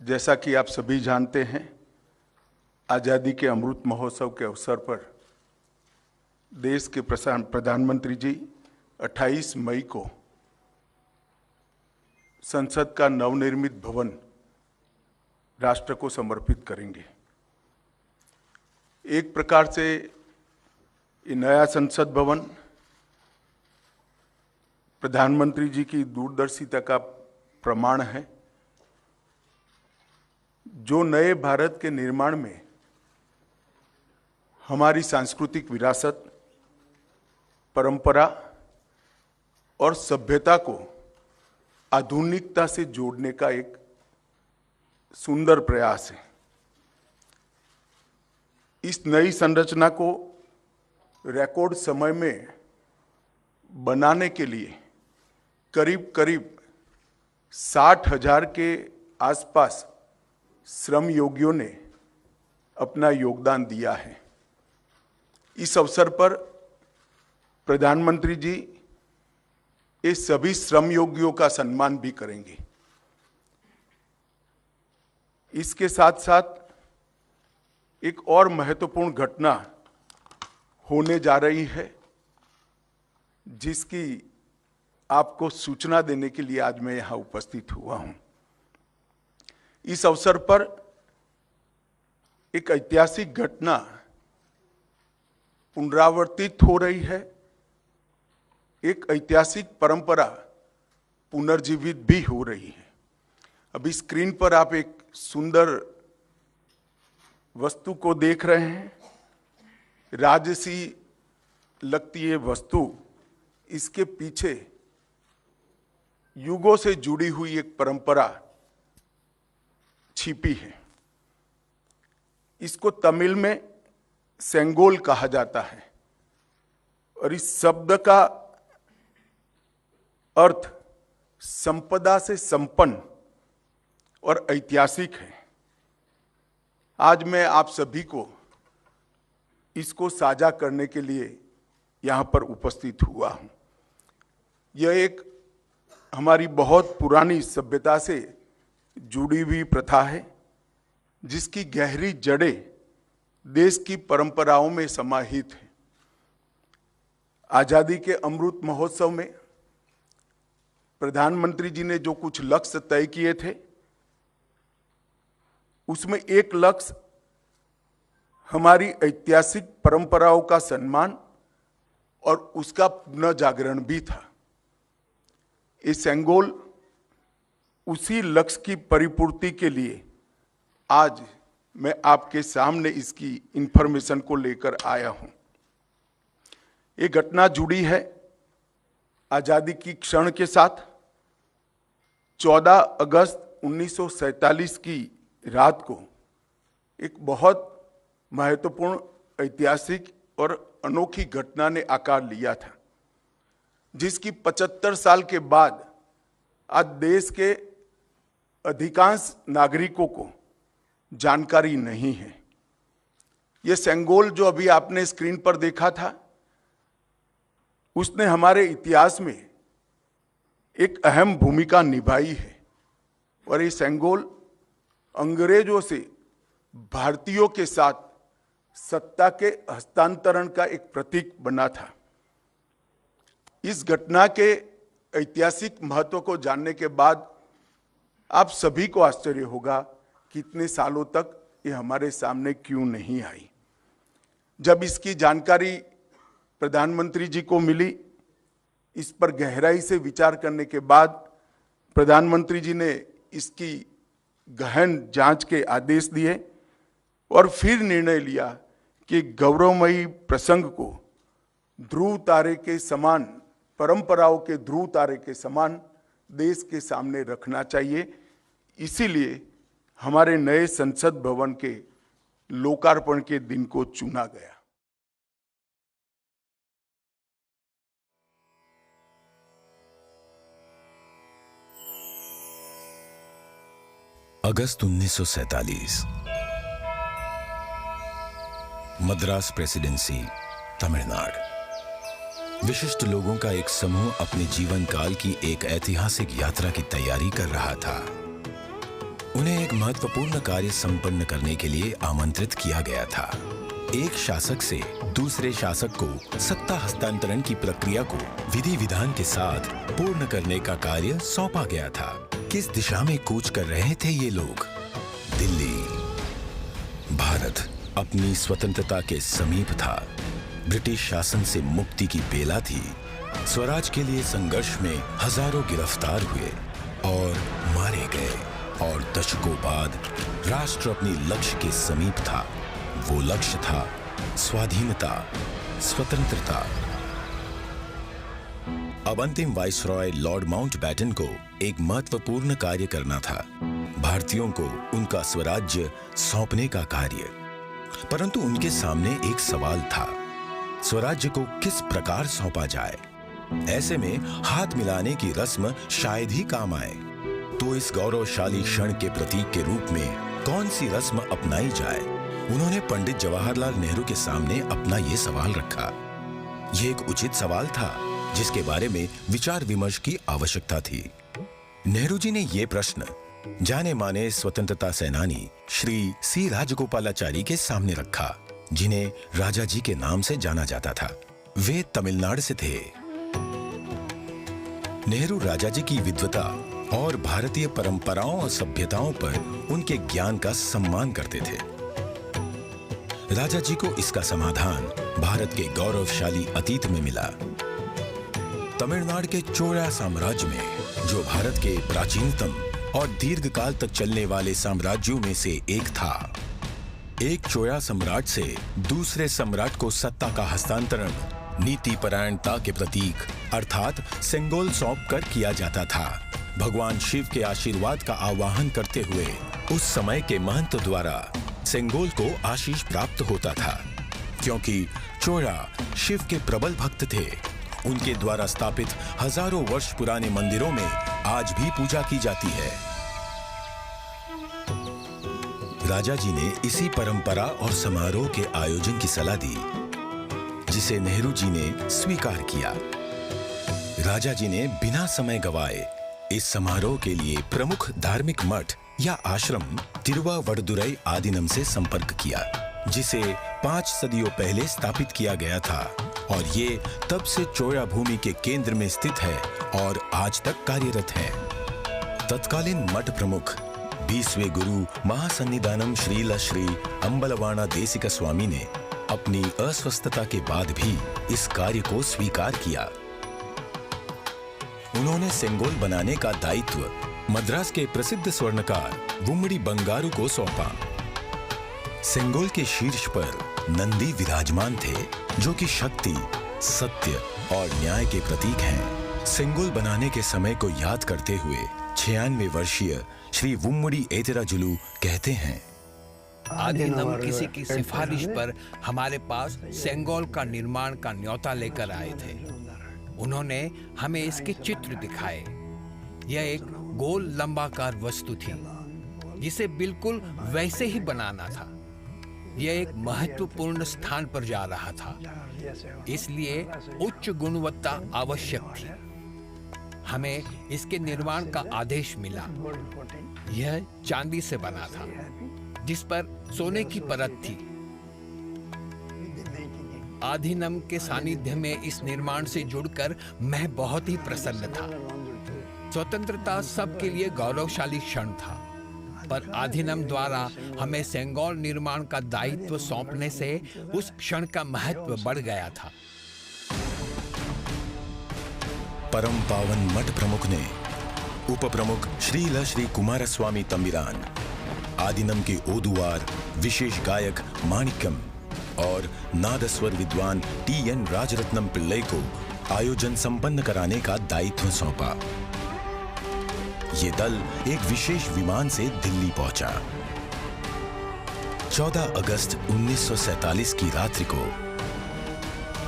जैसा कि आप सभी जानते हैं, आज़ादी के अमृत महोत्सव के अवसर पर देश के प्रधानमंत्री जी 28 मई को संसद का नवनिर्मित भवन राष्ट्र को समर्पित करेंगे। एक प्रकार से ये नया संसद भवन प्रधानमंत्री जी की दूरदर्शिता का प्रमाण है, जो नए भारत के निर्माण में हमारी सांस्कृतिक विरासत, परंपरा और सभ्यता को आधुनिकता से जोड़ने का एक सुंदर प्रयास है। इस नई संरचना को रिकॉर्ड समय में बनाने के लिए करीब करीब 60,000 के आसपास श्रम योगियों ने अपना योगदान दिया है। इस अवसर पर प्रधानमंत्री जी ये सभी श्रम योगियों का सम्मान भी करेंगे। इसके साथ साथ एक और महत्वपूर्ण घटना होने जा रही है, जिसकी आपको सूचना देने के लिए आज मैं यहाँ उपस्थित हुआ हूँ। इस अवसर पर एक ऐतिहासिक घटना पुनरावर्तित हो रही है। एक ऐतिहासिक परंपरा पुनर्जीवित भी हो रही है। अभी स्क्रीन पर आप एक सुंदर वस्तु को देख रहे हैं। राजसी लगती है वस्तु, इसके पीछे युगों से जुड़ी हुई एक परंपरा छिपी है। इसको तमिल में सेंगोल कहा जाता है और इस शब्द का अर्थ संपदा से संपन्न और ऐतिहासिक है। आज मैं आप सभी को इसको साझा करने के लिए यहाँ पर उपस्थित हुआ हूँ। यह एक हमारी बहुत पुरानी सभ्यता से जुड़ी हुई प्रथा है, जिसकी गहरी जड़ें देश की परंपराओं में समाहित है। आज़ादी के अमृत महोत्सव में प्रधानमंत्री जी ने जो कुछ लक्ष्य तय किए थे, उसमें एक लक्ष्य हमारी ऐतिहासिक परंपराओं का सम्मान और उसका पुनर्जागरण भी था। ये सेंगोल उसी लक्ष्य की परिपूर्ति के लिए आज मैं आपके सामने इसकी इंफॉर्मेशन को लेकर आया हूं। ये घटना जुड़ी है आजादी की क्षण के साथ। 14 अगस्त 1947 की रात को एक बहुत महत्वपूर्ण ऐतिहासिक और अनोखी घटना ने आकार लिया था, जिसकी 75 साल के बाद आज देश के अधिकांश नागरिकों को जानकारी नहीं है। यह सेंगोल जो अभी आपने स्क्रीन पर देखा था, उसने हमारे इतिहास में एक अहम भूमिका निभाई है और ये सेंगोल अंग्रेजों से भारतीयों के साथ सत्ता के हस्तांतरण का एक प्रतीक बना था। इस घटना के ऐतिहासिक महत्व को जानने के बाद आप सभी को आश्चर्य होगा कि इतने सालों तक ये हमारे सामने क्यों नहीं आई। जब इसकी जानकारी प्रधानमंत्री जी को मिली, इस पर गहराई से विचार करने के बाद प्रधानमंत्री जी ने इसकी गहन जांच के आदेश दिए और फिर निर्णय लिया कि गौरवमयी प्रसंग को ध्रुव तारे के समान, परंपराओं के ध्रुव तारे के समान देश के सामने रखना चाहिए। इसीलिए हमारे नए संसद भवन के लोकार्पण के दिन को चुना गया। अगस्त 1947, मद्रास प्रेसिडेंसी, तमिलनाडु। विशिष्ट लोगों का एक समूह अपने जीवन काल की एक ऐतिहासिक यात्रा की तैयारी कर रहा था। उन्हें एक महत्वपूर्ण कार्य संपन्न करने के लिए आमंत्रित किया गया था। एक शासक से दूसरे शासक को सत्ता हस्तांतरण की प्रक्रिया को विधि विधान के साथ पूर्ण करने का कार्य सौंपा गया था। किस दिशा में कूच कर रहे थे ये लोग? दिल्ली। भारत अपनी स्वतंत्रता के समीप था। ब्रिटिश शासन से मुक्ति की बेला थी। स्वराज के लिए संघर्ष में हजारों गिरफ्तार हुए और मारे गए, और दशकों बाद राष्ट्र अपनी लक्ष्य के समीप था। वो लक्ष्य था स्वाधीनता, स्वतंत्रता। अब अंतिम वाइसरॉय लॉर्ड माउंटबैटन को एक महत्वपूर्ण कार्य करना था, भारतीयों को उनका स्वराज्य सौंपने का कार्य। परंतु उनके सामने एक सवाल था, स्वराज्य को किस प्रकार सौंपा जाए। ऐसे में हाथ मिलाने की रस्म शायद ही काम आए। तो इस गौरवशाली क्षण के प्रतीक के रूप में कौन सी रस्म अपनाई जाए? उन्होंने पंडित जवाहरलाल नेहरू के सामने अपना ये सवाल रखा। ये एक उचित सवाल था जिसके बारे में विचार विमर्श की आवश्यकता थी। नेहरू जी ने ये प्रश्न जाने माने स्वतंत्रता सेनानी श्री सी राजगोपालाचारी के सामने रखा, जिन्हें राजा जी के नाम से जाना जाता था। वे तमिलनाडु से थे। नेहरू राजा जी की विद्वता और भारतीय परंपराओं और सभ्यताओं पर उनके ज्ञान का सम्मान करते थे। राजा जी को इसका समाधान भारत के गौरवशाली अतीत में मिला। तमिलनाडु के चोला साम्राज्य में, जो भारत के प्राचीनतम और दीर्घकाल तक चलने वाले साम्राज्यों में से एक था, एक चोला सम्राट से दूसरे सम्राट को सत्ता का हस्तांतरण नीति परायणता के प्रतीक अर्थात सेंगोल सौंप कर किया जाता था। भगवान शिव के आशीर्वाद का आवाहन करते हुए उस समय के महंत द्वारा सेंगोल को आशीष प्राप्त होता था। क्योंकि चोला शिव के प्रबल भक्त थे, उनके द्वारा स्थापित हजारों वर्ष पुराने मंदिरों में आज भी पूजा की जाती है। राजा जी ने इसी परंपरा और समारोह के आयोजन की सलाह दी, जिसे नेहरू जी ने स्वीकार किया। राजा जी ने बिना समय गवाए इस समारोह के लिए प्रमुख धार्मिक मठ या आश्रम तिरुवावड़दुरई आदीनम से संपर्क किया, जिसे 5 सदियों पहले स्थापित किया गया था, और ये तब से चोला भूमि के केंद्र में स्थित है और आज तक कार्यरत है। तत्कालीन मठ प्रमुख 20वें गुरु महासन्निधानम श्रील श्री अंबलवाना देसिका स्वामी ने अपनी अस्वस्थता के बाद भी इस कार्य को स्वीकार किया। उन्होंने सेंगोल बनाने का दायित्व मद्रास के प्रसिद्ध स्वर्णकार वुम्मड़ी बंगारू को सौंपा। सेंगोल के शीर्ष पर नंदी विराजमान थे, जो कि शक्ति, सत्य और न्याय के प्रतीक हैं। सेंगोल बनाने के समय को याद करते हुए 96 वर्षीय श्री वुम्मड़ी एतिराजुलु कहते हैं, आदिनम किसी की सिफारिश पर हमारे पास सेंगोल का निर्माण का न्योता लेकर आए थे। उन्होंने हमें इसके चित्र दिखाए। यह एक गोल लंबाकार वस्तु थी, जिसे बिल्कुल वैसे ही बनाना था। यह एक महत्वपूर्ण स्थान पर जा रहा था, इसलिए उच्च गुणवत्ता आवश्यक थी। हमें इसके निर्माण का आदेश मिला। यह चांदी से बना था, जिस पर सोने की परत थी। आधीनम के सानिध्य में इस निर्माण से जुड़कर मैं बहुत ही प्रसन्न था। स्वतंत्रता सबके लिए गौरवशाली क्षण था, पर आधीनम द्वारा हमें सेंगोल निर्माण का दायित्व सौंपने से उस क्षण का महत्व बढ़ गया था। परम पावन मठ प्रमुख ने उप प्रमुख श्रील श्री कुमारस्वामी तंबिरान, आदिनम के ओदुआर, विशेष गायक माणिक्यम और नादस्वर विद्वान टी.एन. राजरत्नम पिल्लई को आयोजन संपन्न कराने का दायित्व सौंपा। ये दल एक विशेष विमान से दिल्ली पहुंचा। 14 अगस्त 1947 की रात्रि को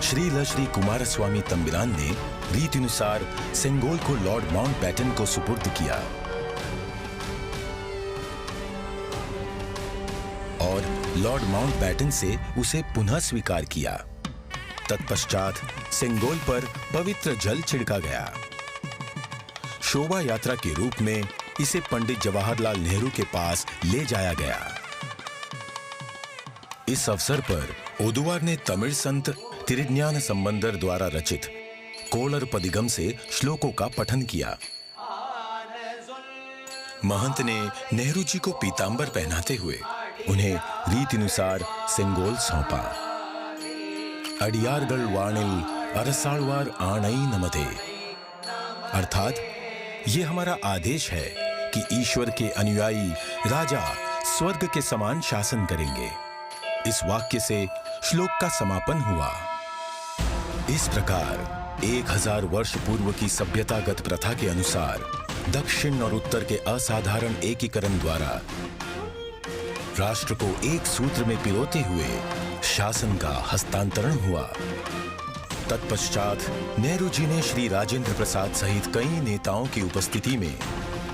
श्रील श्री कुमारस्वामी तंबिरान ने रीतिनुसार सेंगोल को लॉर्ड माउंटबैटन को सुपुर्द किया और लॉर्ड माउंटबैटन से उसे पुनः स्वीकार किया। तत्पश्चात सेंगोल पर पवित्र जल छिड़का गया। शोभा यात्रा के रूप में इसे पंडित जवाहरलाल नेहरू के पास ले जाया गया। इस अवसर पर ओदुवार ने तमिल संत तिरुज्ञान संबंदर द्वारा रचित कोलर पदिगम से श्लोकों का पठन किया। महंत ने नेहरू जी को पीतांबर पहनाते हुए उन्हें रीतिनुसार सेंगोल सौंपा। अडियारगल वाणिल अरसालवार आणई नमते, अर्थात ये हमारा आदेश है कि ईश्वर के अनुयायी राजा स्वर्ग के समान शासन करेंगे। इस वाक्य से श्लोक का समापन हुआ। इस प्रकार 1000 वर्ष पूर्व की सभ्यतागत प्रथा के अनुसार दक्षिण और उत्तर के असाधारण एकीकरण द्वारा राष्ट्र को एक सूत्र में पिरोते हुए शासन का हस्तांतरण हुआ। तत्पश्चात नेहरू जी ने श्री राजेंद्र प्रसाद सहित कई नेताओं की उपस्थिति में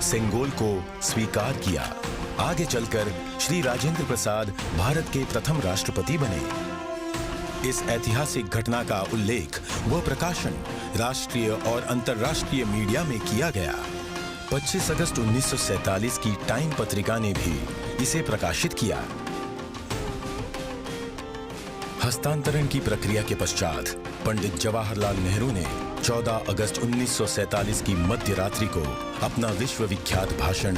सेंगोल को स्वीकार किया। आगे चलकर श्री राजेंद्र प्रसाद भारत के प्रथम राष्ट्रपति बने। इस ऐतिहासिक घटना का उल्लेख व प्रकाशन राष्ट्रीय और अंतर्राष्ट्रीय मीडिया में किया गया। 25 अगस्त 1947 की टाइम पत्रिका ने भी इसे प्रकाशित किया। हस्तांतरण की प्रक्रिया के पश्चात पंडित जवाहरलाल नेहरू ने 14 अगस्त 1947 की मध्य रात्रि को अपना विश्वविख्यात भाषण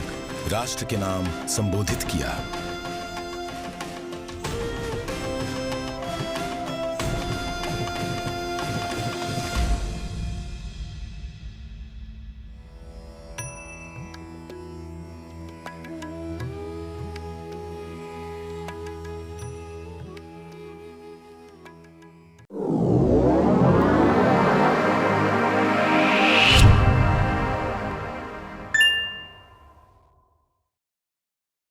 राष्ट्र के नाम संबोधित किया।